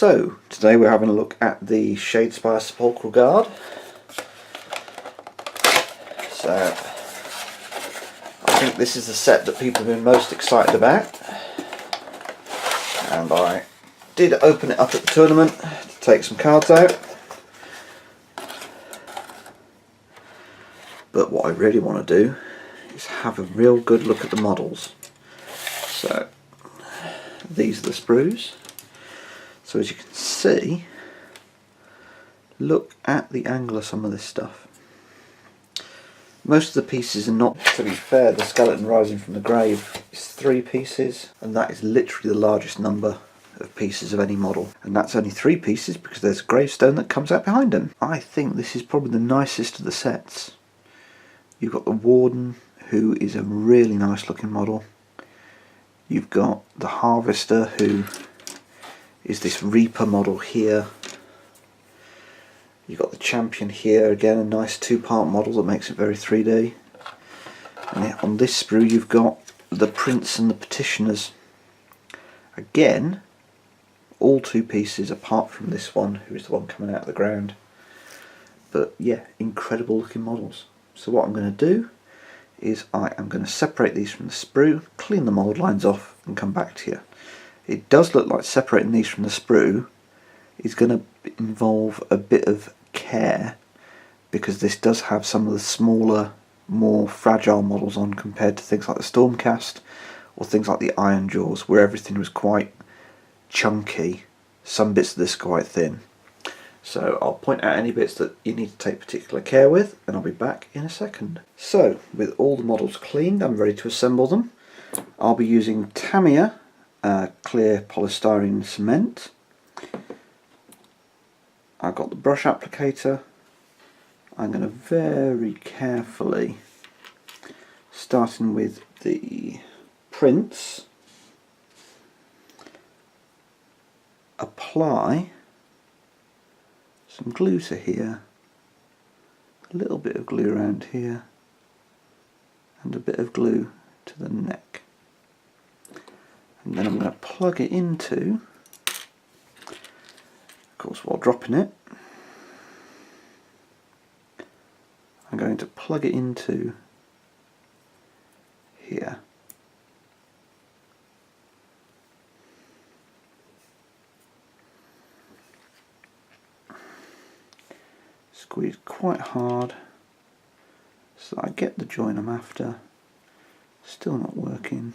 So, today we're having a look at the Shadespire Sepulchral Guard. So, I think this is the set that people have been most excited about. And I did open it up at the tournament to take some cards out. But what I really want to do is have a real good look at the models. So, these are the sprues. So as you can see, look at the angle of some of this stuff. Most of the pieces are not, to be fair, the skeleton rising from the grave is 3 pieces, and that is literally the largest number of pieces of any model. And that's only 3 pieces because there's a gravestone that comes out behind them. I think this is probably the nicest of the sets. You've got the Warden, who is a really nice looking model. You've got the Harvester, who is this Reaper model here. You've got the Champion here, again a nice 2-part model that makes it very 3D. And on this sprue you've got the Prince and the Petitioners. Again, all 2 pieces apart from this one, who is the one coming out of the ground. But yeah, incredible looking models. So what I'm going to do is I am going to separate these from the sprue, clean the mould lines off and come back to you. It does look like separating these from the sprue is going to involve a bit of care, because this does have some of the smaller, more fragile models on compared to things like the Stormcast or things like the Iron Jaws, where everything was quite chunky. Some bits of this are quite thin. So I'll point out any bits that you need to take particular care with, and I'll be back in a second. So, with all the models cleaned, I'm ready to assemble them. I'll be using Tamiya clear polystyrene cement. I've got the brush applicator. I'm going to very carefully, starting with the Prince, apply some glue to here, a little bit of glue around here, and a bit of glue to the neck. And then I'm going to plug it into, of course while dropping it, I'm going to plug it into here. Squeeze quite hard so that I get the join I'm after. Still not working.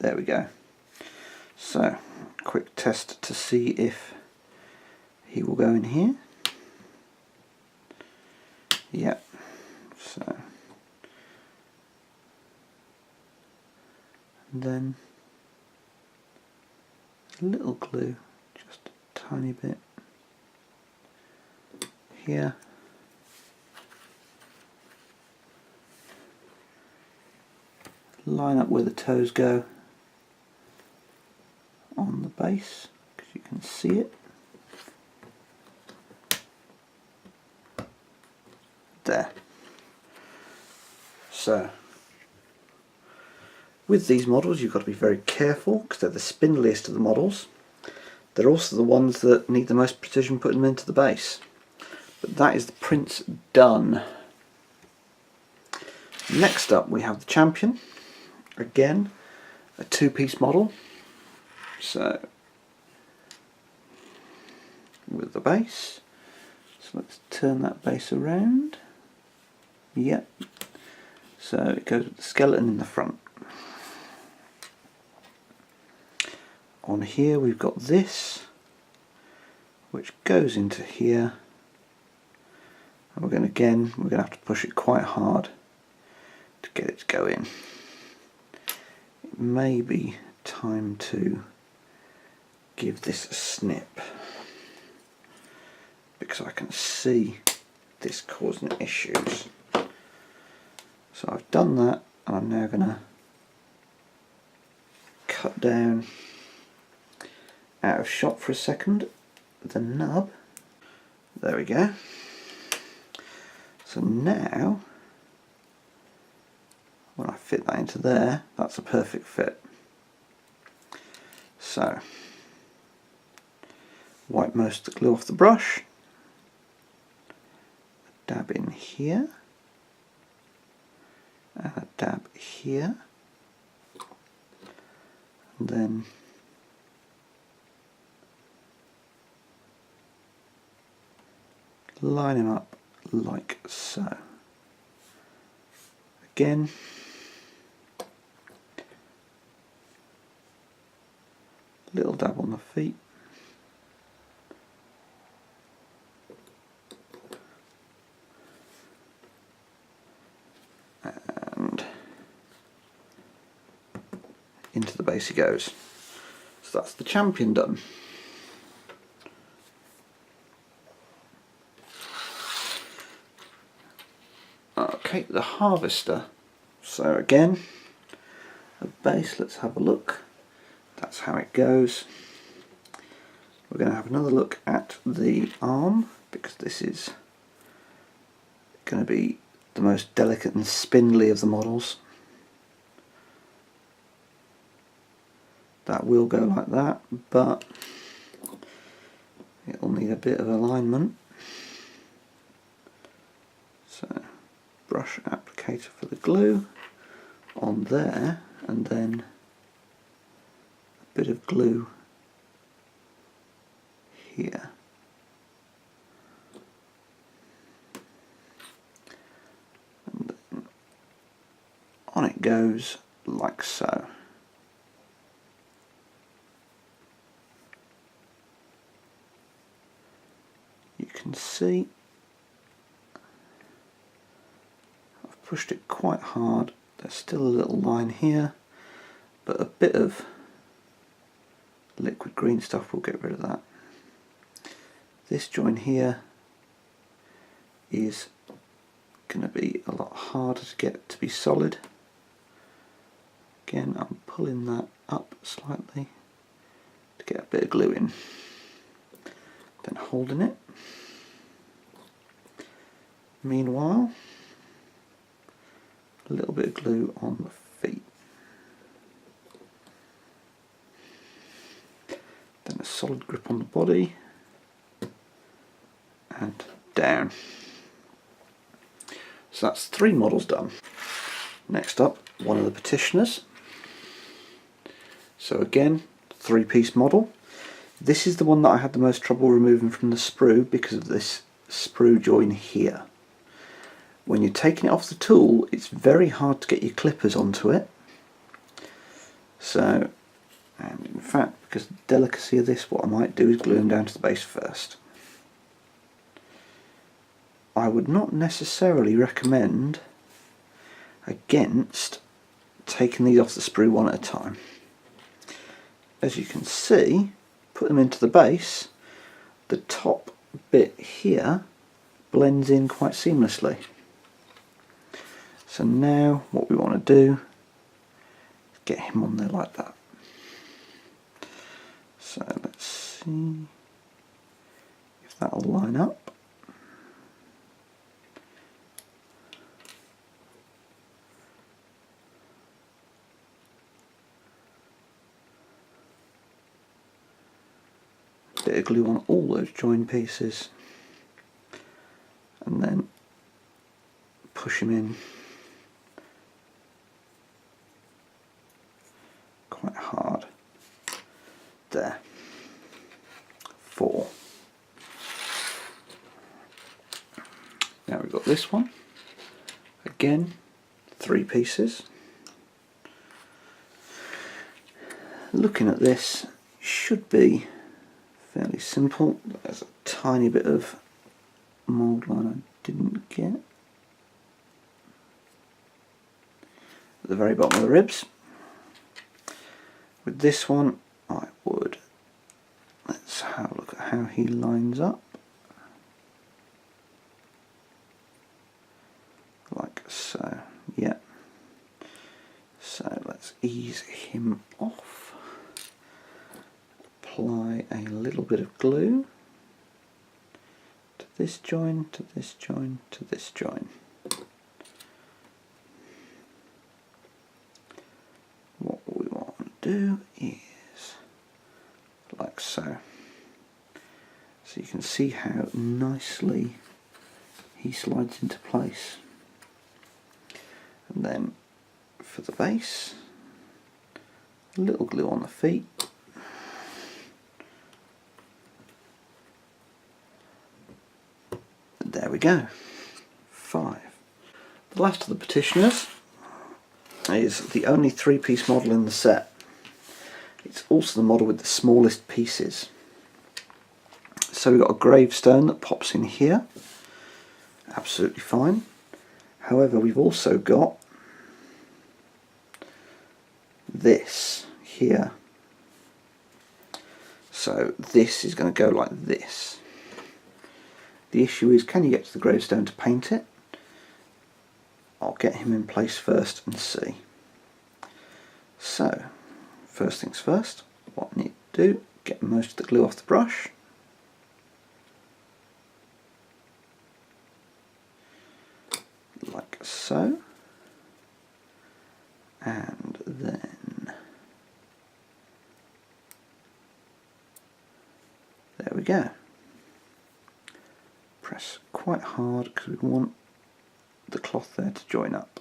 There we go. So, quick test to see if he will go in here. Yep. So, and then a little glue, just a tiny bit here. Line up where the toes go on the base, because you can see it. There. So, with these models you've got to be very careful, because they're the spindliest of the models. They're also the ones that need the most precision putting them into the base. But that is the Prince done. Next up we have the Champion. Again, a 2-piece model. So, with the base, so let's turn that base around. Yep. So it goes with the skeleton in the front. On here we've got this, which goes into here, and we're going to have to push it quite hard to get it to go in. It may be time to give this a snip, because I can see this causing issues. So I've done that, and I'm now going to cut down out of shot for a second the nub. There we go. So now, when I fit that into there, that's a perfect fit. So, wipe most of the glue off the brush, a dab in here, and a dab here, and then line him up like so. Again, little dab on the feet, and into the base he goes. So that's the champion done. Okay, the harvester. So again, a base, let's have a look. That's how it goes. We're going to have another look at the arm, because this is going to be the most delicate and spindly of the models. That will go like that, but it'll need a bit of alignment. So, brush applicator for the glue on there, and then a bit of glue here. And then on it goes like so. You can see I've pushed it quite hard. There's still a little line here, but a bit of liquid green stuff will get rid of that. This joint here is going to be a lot harder to get to be solid. Again, I'm pulling that up slightly to get a bit of glue in, then holding it. Meanwhile, a little bit of glue on the feet, then a solid grip on the body, and down. So that's 3 models done. Next up, one of the petitioners. So again, 3-piece model. This is the one that I had the most trouble removing from the sprue because of this sprue join here. When you're taking it off the tool, it's very hard to get your clippers onto it. So, and in fact, because of the delicacy of this, what I might do is glue them down to the base first. I would not necessarily recommend against taking these off the sprue one at a time. As you can see, put them into the base, the top bit here blends in quite seamlessly. So now what we want to do is get him on there like that. So let's see if that'll line up. Bit of glue on all those join pieces, and then push him in quite hard. There. 4. Now we've got this one. Again, 3 pieces. Looking at this, should be fairly simple. There's a tiny bit of mould line I didn't get at the very bottom of the ribs. With this one, I would, let's have a look at how he lines up. Like so, yeah. So let's ease him off. Apply a little bit of glue to this join, to this join, to this join. What we want to do is like so. So you can see how nicely he slides into place. And then for the base, a little glue on the feet. And there we go. 5. The last of the petitioners is the only 3-piece model in the set. It's also the model with the smallest pieces. So we've got a gravestone that pops in here, absolutely fine. However, we've also got this here. So this is going to go like this. The issue is, can you get to the gravestone to paint it? I'll get him in place first and see. So, first things first, what I need to do, get most of the glue off the brush. Like so. And then there we go. Press quite hard because we want the cloth there to join up.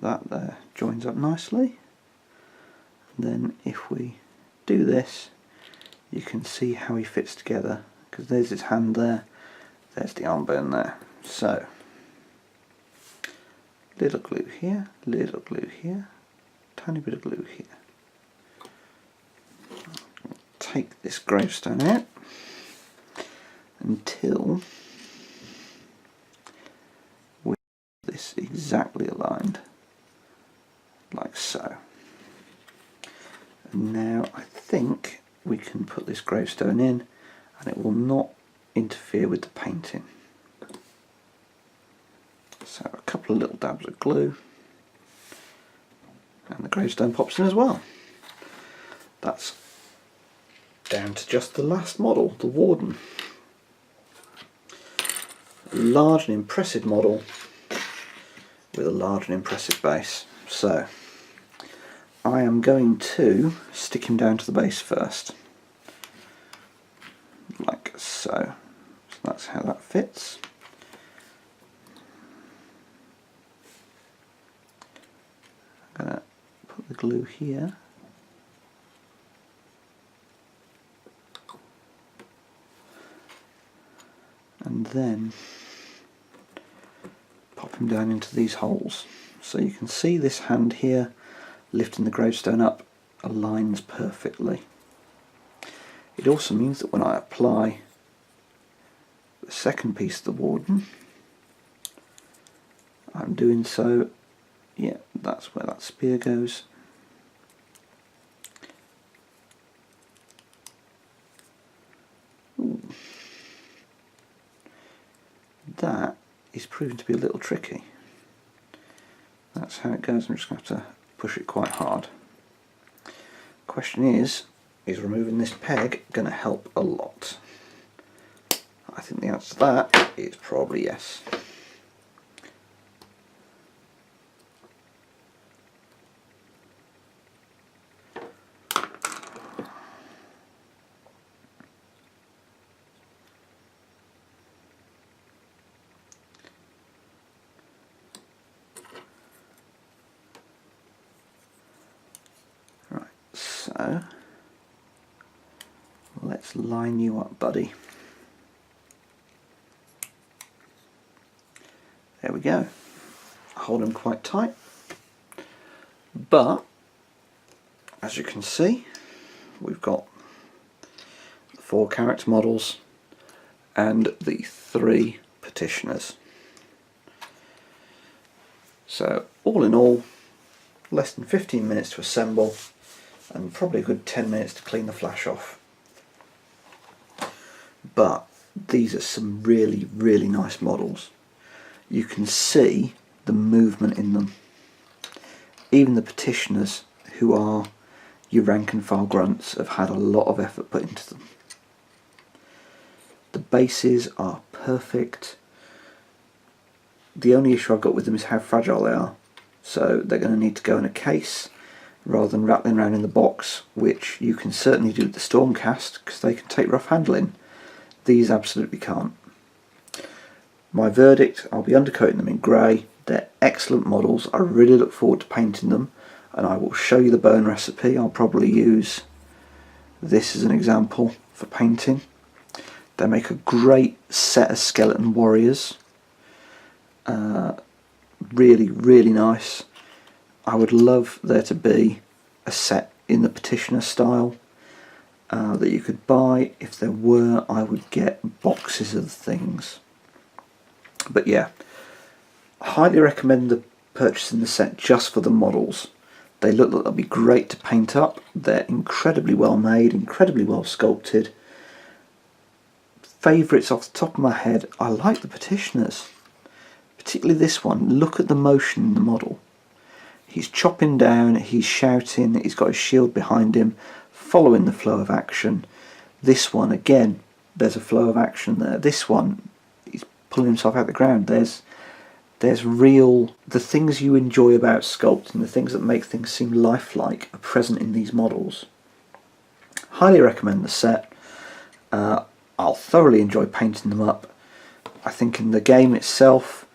That there joins up nicely. And then if we do this, you can see how he fits together, because there's his hand there, there's the arm bone there. So little glue here, little glue here, tiny bit of glue here. Take this gravestone out until we have this exactly aligned, like so. And now I think we can put this gravestone in and it will not interfere with the painting. So a couple of little dabs of glue and the gravestone pops in as well. That's down to just the last model, the Warden. A large and impressive model with a large and impressive base. So I am going to stick him down to the base first, like so. So that's how that fits. I'm going to put the glue here. And then pop him down into these holes. So you can see this hand here lifting the gravestone up aligns perfectly. It also means that when I apply the second piece of the Warden, I'm doing so, yeah, that's where that spear goes. Ooh. That is proving to be a little tricky. That's how it goes. I'm just going to have to push it quite hard. Question is removing this peg going to help a lot? I think the answer to that is probably yes. So let's line you up, buddy. There we go. Hold him quite tight. But as you can see, we've got the 4 character models and the 3 petitioners. So all in all, less than 15 minutes to assemble, and probably a good 10 minutes to clean the flash off. But these are some really, really nice models. You can see the movement in them. Even the petitioners, who are your rank and file grunts have had a lot of effort put into them. The bases are perfect. The only issue I've got with them is how fragile they are. So they're going to need to go in a case rather than rattling around in the box, which you can certainly do with the Stormcast because they can take rough handling. These absolutely can't. My verdict, I'll be undercoating them in grey. They're excellent models. I really look forward to painting them, and I will show you the bone recipe. I'll probably use this as an example for painting. They make a great set of skeleton warriors. Really, really nice. I would love there to be a set in the Petitioner style that you could buy. If there were, I would get boxes of things. But yeah, highly recommend purchasing the set just for the models. They look like they'll be great to paint up. They're incredibly well made, incredibly well sculpted. Favourites off the top of my head, I like the Petitioners. Particularly this one. Look at the motion in the model. He's chopping down, he's shouting, he's got his shield behind him, following the flow of action. This one, again, there's a flow of action there. This one, he's pulling himself out of the ground. There's real... The things you enjoy about sculpting, the things that make things seem lifelike, are present in these models. Highly recommend the set. I'll thoroughly enjoy painting them up. I think in the game itself,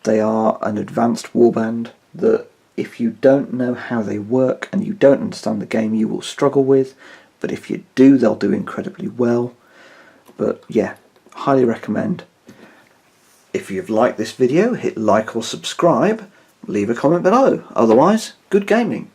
they are an advanced warband that if you don't know how they work and you don't understand the game, you will struggle with. But if you do, they'll do incredibly well. But yeah, highly recommend. If you've liked this video, hit like or subscribe. Leave a comment below. Otherwise, good gaming.